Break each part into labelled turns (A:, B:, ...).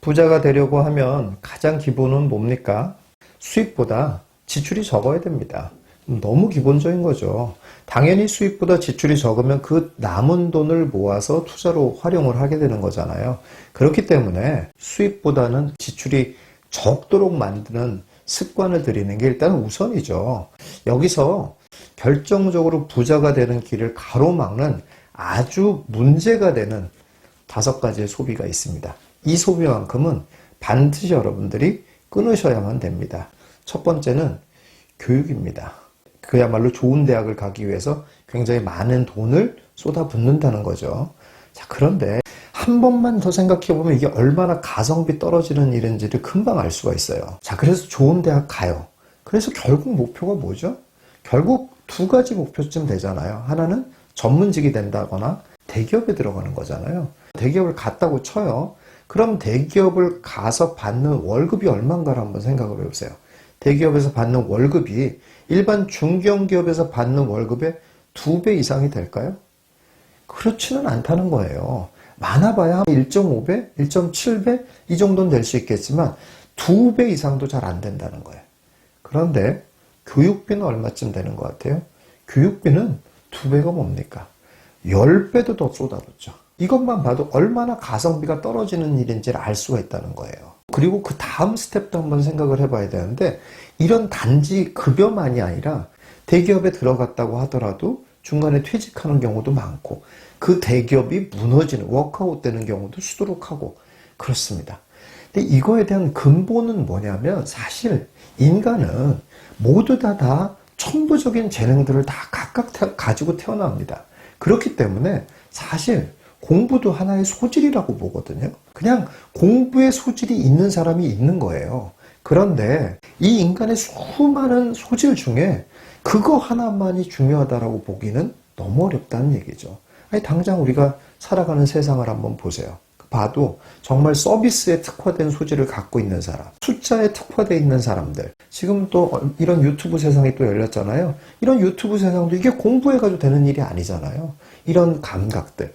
A: 부자가 되려고 하면 가장 기본은 뭡니까? 수입보다 지출이 적어야 됩니다. 너무 기본적인 거죠. 당연히 수입보다 지출이 적으면 그 남은 돈을 모아서 투자로 활용을 하게 되는 거잖아요. 그렇기 때문에 수입보다는 지출이 적도록 만드는 습관을 들이는 게 일단 우선이죠. 여기서 결정적으로 부자가 되는 길을 가로막는 아주 문제가 되는 5가지의 소비가 있습니다. 이 소비만큼은 반드시 여러분들이 끊으셔야만 됩니다. 첫 번째는 교육입니다. 그야말로 좋은 대학을 가기 위해서 굉장히 많은 돈을 쏟아붓는다는 거죠. 자, 그런데 한 번만 더 생각해보면 이게 얼마나 가성비 떨어지는 일인지를 금방 알 수가 있어요. 자, 그래서 좋은 대학 가요. 그래서 결국 목표가 뭐죠? 결국 2가지 목표쯤 되잖아요. 하나는 전문직이 된다거나 대기업에 들어가는 거잖아요. 대기업을 갔다고 쳐요. 그럼 대기업을 가서 받는 월급이 얼마인가를 한번 생각을 해보세요. 대기업에서 받는 월급이 일반 중견기업에서 받는 월급의 2배 이상이 될까요? 그렇지는 않다는 거예요. 많아봐야 1.5배, 1.7배 이 정도는 될 수 있겠지만 2배 이상도 잘 안 된다는 거예요. 그런데 교육비는 얼마쯤 되는 것 같아요? 교육비는 2배가 뭡니까? 10배도 더 쏟아붓죠. 이것만 봐도 얼마나 가성비가 떨어지는 일인지를 알 수가 있다는 거예요. 그리고 그 다음 스텝도 한번 생각을 해봐야 되는데, 이런 단지 급여만이 아니라 대기업에 들어갔다고 하더라도 중간에 퇴직하는 경우도 많고, 그 대기업이 무너지는, 워크아웃 되는 경우도 수두룩하고 그렇습니다. 근데 이거에 대한 근본은 뭐냐면, 사실 인간은 모두 다 천부적인 재능들을 다 각각 가지고 태어납니다. 그렇기 때문에 사실 공부도 하나의 소질이라고 보거든요. 그냥 공부의 소질이 있는 사람이 있는 거예요. 그런데 이 인간의 수많은 소질 중에 그거 하나만이 중요하다고 보기는 너무 어렵다는 얘기죠. 아니, 당장 우리가 살아가는 세상을 한번 보세요. 봐도 정말 서비스에 특화된 소질을 갖고 있는 사람, 숫자에 특화되어 있는 사람들, 지금 또 이런 유튜브 세상이 또 열렸잖아요. 이런 유튜브 세상도 이게 공부해가지고 되는 일이 아니잖아요. 이런 감각들,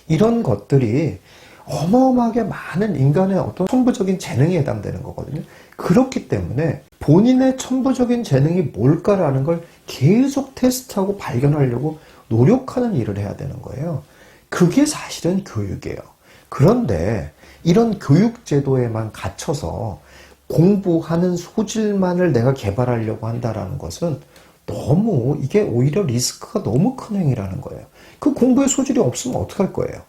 A: 이런 것들이 어마어마하게 많은 인간의 어떤 천부적인 재능에 해당되는 거거든요. 그렇기 때문에 본인의 천부적인 재능이 뭘까라는 걸 계속 테스트하고 발견하려고 노력하는 일을 해야 되는 거예요. 그게 사실은 교육이에요. 그런데 이런 교육 제도에만 갇혀서 공부하는 소질만을 내가 개발하려고 한다는 것은 너무, 이게 오히려 리스크가 너무 큰 행위라는 거예요. 그 공부의 소질이 없으면 어떡할 거예요?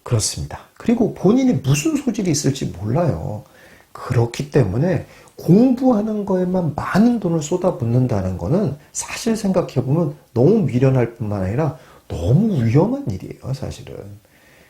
A: 그렇습니다. 그리고 본인이 무슨 소질이 있을지 몰라요. 그렇기 때문에 공부하는 거에만 많은 돈을 쏟아붓는다는 거는 사실 생각해보면 너무 미련할 뿐만 아니라 너무 위험한 일이에요, 사실은.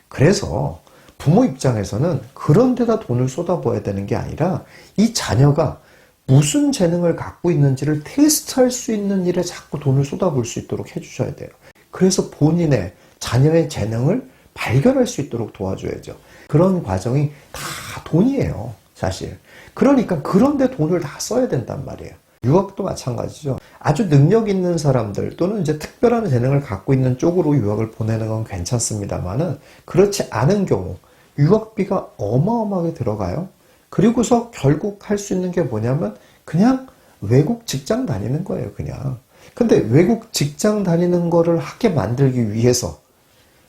A: 그래서 부모 입장에서는 그런 데다 돈을 쏟아부어야 되는 게 아니라 이 자녀가 무슨 재능을 갖고 있는지를 테스트할 수 있는 일에 자꾸 돈을 쏟아부을 수 있도록 해주셔야 돼요. 그래서 본인의 자녀의 재능을 발견할 수 있도록 도와줘야죠. 그런 과정이 다 돈이에요, 사실. 그러니까 그런데 돈을 다 써야 된단 말이에요. 유학도 마찬가지죠. 아주 능력 있는 사람들 또는 이제 특별한 재능을 갖고 있는 쪽으로 유학을 보내는 건 괜찮습니다만은, 그렇지 않은 경우 유학비가 어마어마하게 들어가요. 그리고서 결국 할 수 있는 게 뭐냐면 그냥 외국 직장 다니는 거예요, 그냥. 근데 외국 직장 다니는 거를 하게 만들기 위해서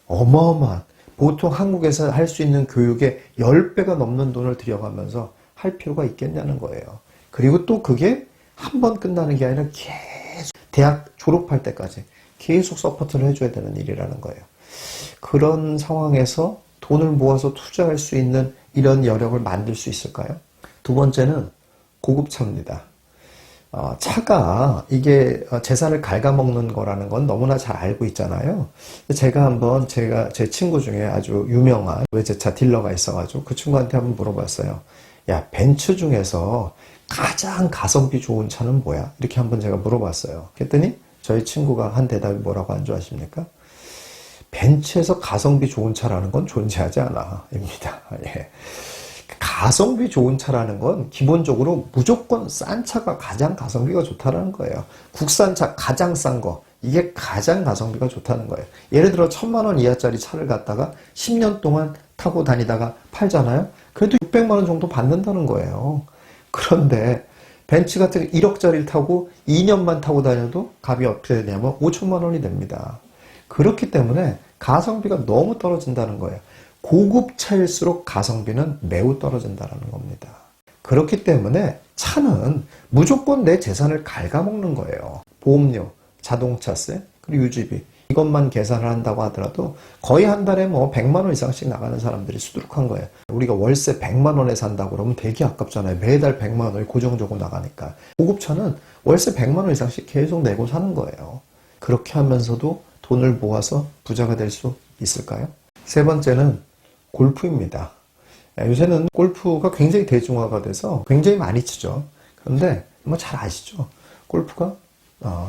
A: 어마어마한, 보통 한국에서 할 수 있는 교육의 10배가 넘는 돈을 들여가면서 할 필요가 있겠냐는 거예요. 그리고 또 그게 한 번 끝나는 게 아니라 계속 대학 졸업할 때까지 계속 서포트를 해줘야 되는 일이라는 거예요. 그런 상황에서 돈을 모아서 투자할 수 있는 이런 여력을 만들 수 있을까요? 2번째는 고급차입니다. 차가 이게 재산을 갉아먹는 거라는 건 너무나 잘 알고 있잖아요. 제가 한번 제 친구 중에 아주 유명한 외제차 딜러가 있어가지고 그 친구한테 한번 물어봤어요. 야, 벤츠 중에서 가장 가성비 좋은 차는 뭐야? 이렇게 한번 제가 물어봤어요. 그랬더니 저희 친구가 한 대답이 뭐라고 한 줄 아십니까? 벤츠에서 가성비 좋은 차라는 건 존재하지 않아. 입니다. 예. 가성비 좋은 차라는 건 기본적으로 무조건 싼 차가 가장 가성비가 좋다라는 거예요. 국산차 가장 싼 거, 이게 가장 가성비가 좋다는 거예요. 예를 들어 1,000만 원 이하짜리 차를 갖다가 10년 동안 타고 다니다가 팔잖아요. 그래도 600만 원 정도 받는다는 거예요. 그런데 벤츠 같은 1억짜리를 타고 2년만 타고 다녀도 값이 어떻게 되냐면 5천만 원이 됩니다. 그렇기 때문에 가성비가 너무 떨어진다는 거예요. 고급차일수록 가성비는 매우 떨어진다는 겁니다. 그렇기 때문에 차는 무조건 내 재산을 갉아먹는 거예요. 보험료, 자동차세, 그리고 유지비 이것만 계산을 한다고 하더라도 거의 한 달에 뭐 100만 원 이상씩 나가는 사람들이 수두룩한 거예요. 우리가 월세 100만 원에 산다고 그러면 되게 아깝잖아요. 매달 100만 원이 고정적으로 나가니까. 고급차는 월세 100만 원 이상씩 계속 내고 사는 거예요. 그렇게 하면서도 돈을 모아서 부자가 될 수 있을까요? 세 번째는 골프입니다. 요새는 골프가 굉장히 대중화가 돼서 굉장히 많이 치죠. 그런데 뭐 잘 아시죠? 골프가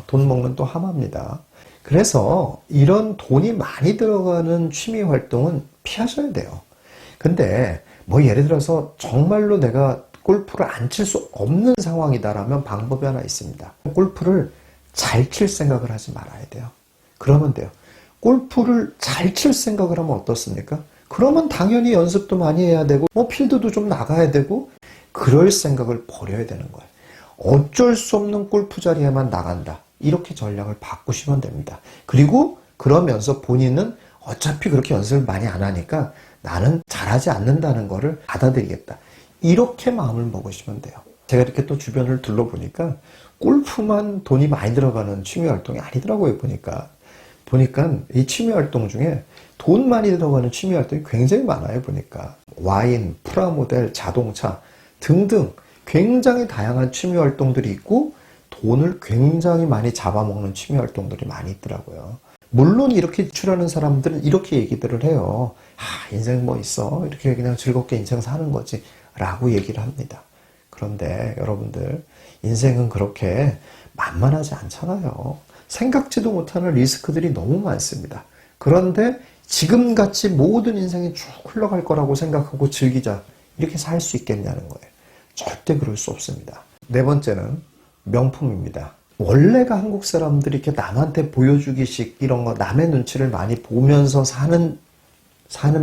A: 돈 먹는 또 하마입니다. 그래서 이런 돈이 많이 들어가는 취미 활동은 피하셔야 돼요. 근데 뭐 예를 들어서 정말로 내가 골프를 안 칠 수 없는 상황이다라면 방법이 하나 있습니다. 골프를 잘 칠 생각을 하지 말아야 돼요. 그러면 돼요. 골프를 잘 칠 생각을 하면 어떻습니까? 그러면 당연히 연습도 많이 해야 되고 뭐 필드도 좀 나가야 되고 그럴 생각을 버려야 되는 거예요. 어쩔 수 없는 골프 자리에만 나간다. 이렇게 전략을 바꾸시면 됩니다. 그리고 그러면서 본인은 어차피 그렇게 연습을 많이 안 하니까 나는 잘하지 않는다는 거를 받아들이겠다. 이렇게 마음을 먹으시면 돼요. 제가 이렇게 또 주변을 둘러보니까 골프만 돈이 많이 들어가는 취미 활동이 아니더라고요. 보니까 이 취미 활동 중에 돈 많이 들어가는 취미 활동이 굉장히 많아요. 보니까 와인, 프라모델, 자동차 등등 굉장히 다양한 취미 활동들이 있고 돈을 굉장히 많이 잡아먹는 취미 활동들이 많이 있더라고요. 물론 이렇게 지출하는 사람들은 이렇게 얘기들을 해요. 인생 뭐 있어. 이렇게 그냥 즐겁게 인생 사는 거지. 라고 얘기를 합니다. 그런데 여러분들, 인생은 그렇게 만만하지 않잖아요. 생각지도 못하는 리스크들이 너무 많습니다. 그런데 지금같이 모든 인생이 쭉 흘러갈 거라고 생각하고 즐기자. 이렇게 살 수 있겠냐는 거예요. 절대 그럴 수 없습니다. 네 번째는 명품입니다. 원래가 한국 사람들이 이렇게 남한테 보여주기식 이런 거 남의 눈치를 많이 보면서 사는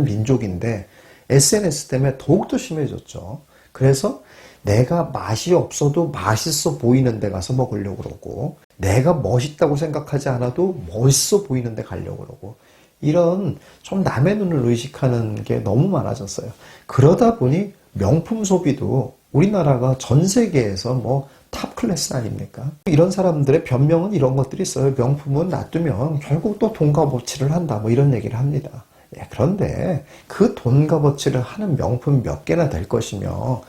A: 민족인데 SNS 때문에 더욱더 심해졌죠. 그래서 내가 맛이 없어도 맛있어 보이는 데 가서 먹으려고 그러고 내가 멋있다고 생각하지 않아도 멋있어 보이는 데 가려고 그러고 이런 좀 남의 눈을 의식하는 게 너무 많아졌어요. 그러다 보니 명품 소비도 우리나라가 전 세계에서 뭐 탑 클래스 아닙니까? 이런 사람들의 변명은 이런 것들이 있어요. 명품은 놔두면 결국 또 돈값어치를 한다. 뭐 이런 얘기를 합니다. 그런데 그 돈값어치를 하는 명품 몇 개나 될 것이며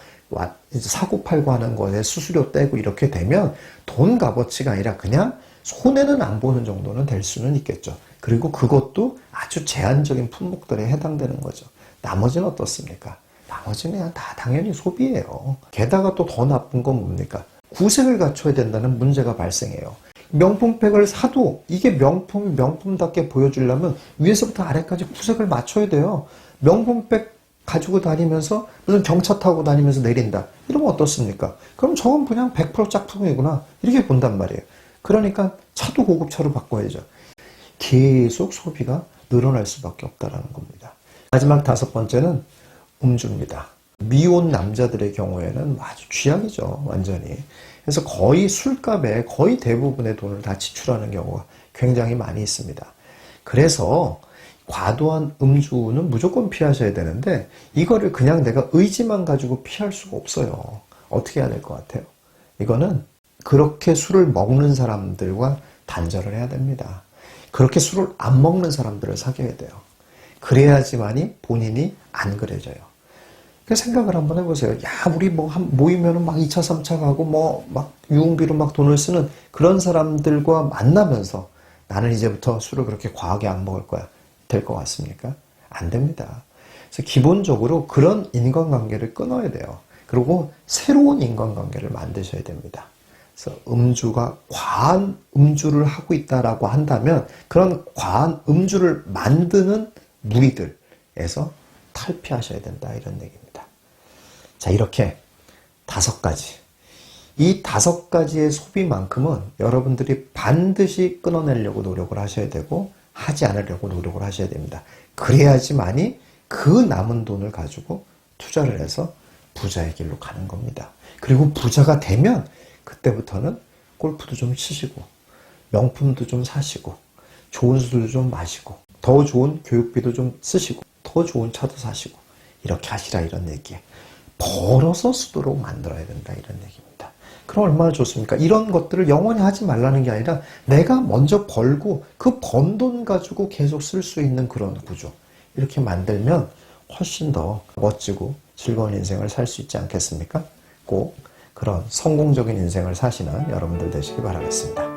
A: 사고팔고 하는 거에 수수료 떼고 이렇게 되면 돈값어치가 아니라 그냥 손해는 안 보는 정도는 될 수는 있겠죠. 그리고 그것도 아주 제한적인 품목들에 해당되는 거죠. 나머지는 어떻습니까? 나머지는 그냥 다 당연히 소비예요. 게다가 또 더 나쁜 건 뭡니까? 구색을 갖춰야 된다는 문제가 발생해요. 명품백을 사도 이게 명품답게 보여주려면 위에서부터 아래까지 구색을 맞춰야 돼요. 명품백 가지고 다니면서 무슨 경차 타고 다니면서 내린다. 이러면 어떻습니까? 그럼 저건 그냥 100% 짝퉁이구나. 이렇게 본단 말이에요. 그러니까 차도 고급차로 바꿔야죠. 계속 소비가 늘어날 수밖에 없다는 겁니다. 마지막 다섯 번째는 음주입니다. 미혼 남자들의 경우에는 아주 쥐약이죠. 완전히. 그래서 거의 술값에 거의 대부분의 돈을 다 지출하는 경우가 굉장히 많이 있습니다. 그래서 과도한 음주는 무조건 피하셔야 되는데 이거를 그냥 내가 의지만 가지고 피할 수가 없어요. 어떻게 해야 될 것 같아요? 이거는 그렇게 술을 먹는 사람들과 단절을 해야 됩니다. 그렇게 술을 안 먹는 사람들을 사귀어야 돼요. 그래야지만이 본인이 안 그래져요. 생각을 한번 해보세요. 우리 모이면은 막 2차, 3차 가고 막 유흥비로 막 돈을 쓰는 그런 사람들과 만나면서 나는 이제부터 술을 그렇게 과하게 안 먹을 거야. 될 것 같습니까? 안 됩니다. 그래서 기본적으로 그런 인간관계를 끊어야 돼요. 그리고 새로운 인간관계를 만드셔야 됩니다. 그래서 음주가 과한 음주를 하고 있다라고 한다면 그런 과한 음주를 만드는 무리들에서 탈피하셔야 된다 이런 얘기입니다. 자, 이렇게 5가지 이 5가지의 소비만큼은 여러분들이 반드시 끊어내려고 노력을 하셔야 되고 하지 않으려고 노력을 하셔야 됩니다. 그래야지만이 그 남은 돈을 가지고 투자를 해서 부자의 길로 가는 겁니다. 그리고 부자가 되면 그때부터는 골프도 좀 치시고 명품도 좀 사시고 좋은 술도 좀 마시고 더 좋은 교육비도 좀 쓰시고 더 좋은 차도 사시고 이렇게 하시라 이런 얘기예요. 벌어서 쓰도록 만들어야 된다 이런 얘기입니다. 그럼 얼마나 좋습니까? 이런 것들을 영원히 하지 말라는 게 아니라 내가 먼저 벌고 그 번 돈 가지고 계속 쓸 수 있는 그런 구조 이렇게 만들면 훨씬 더 멋지고 즐거운 인생을 살 수 있지 않겠습니까? 꼭 그런 성공적인 인생을 사시는 여러분들 되시기 바라겠습니다.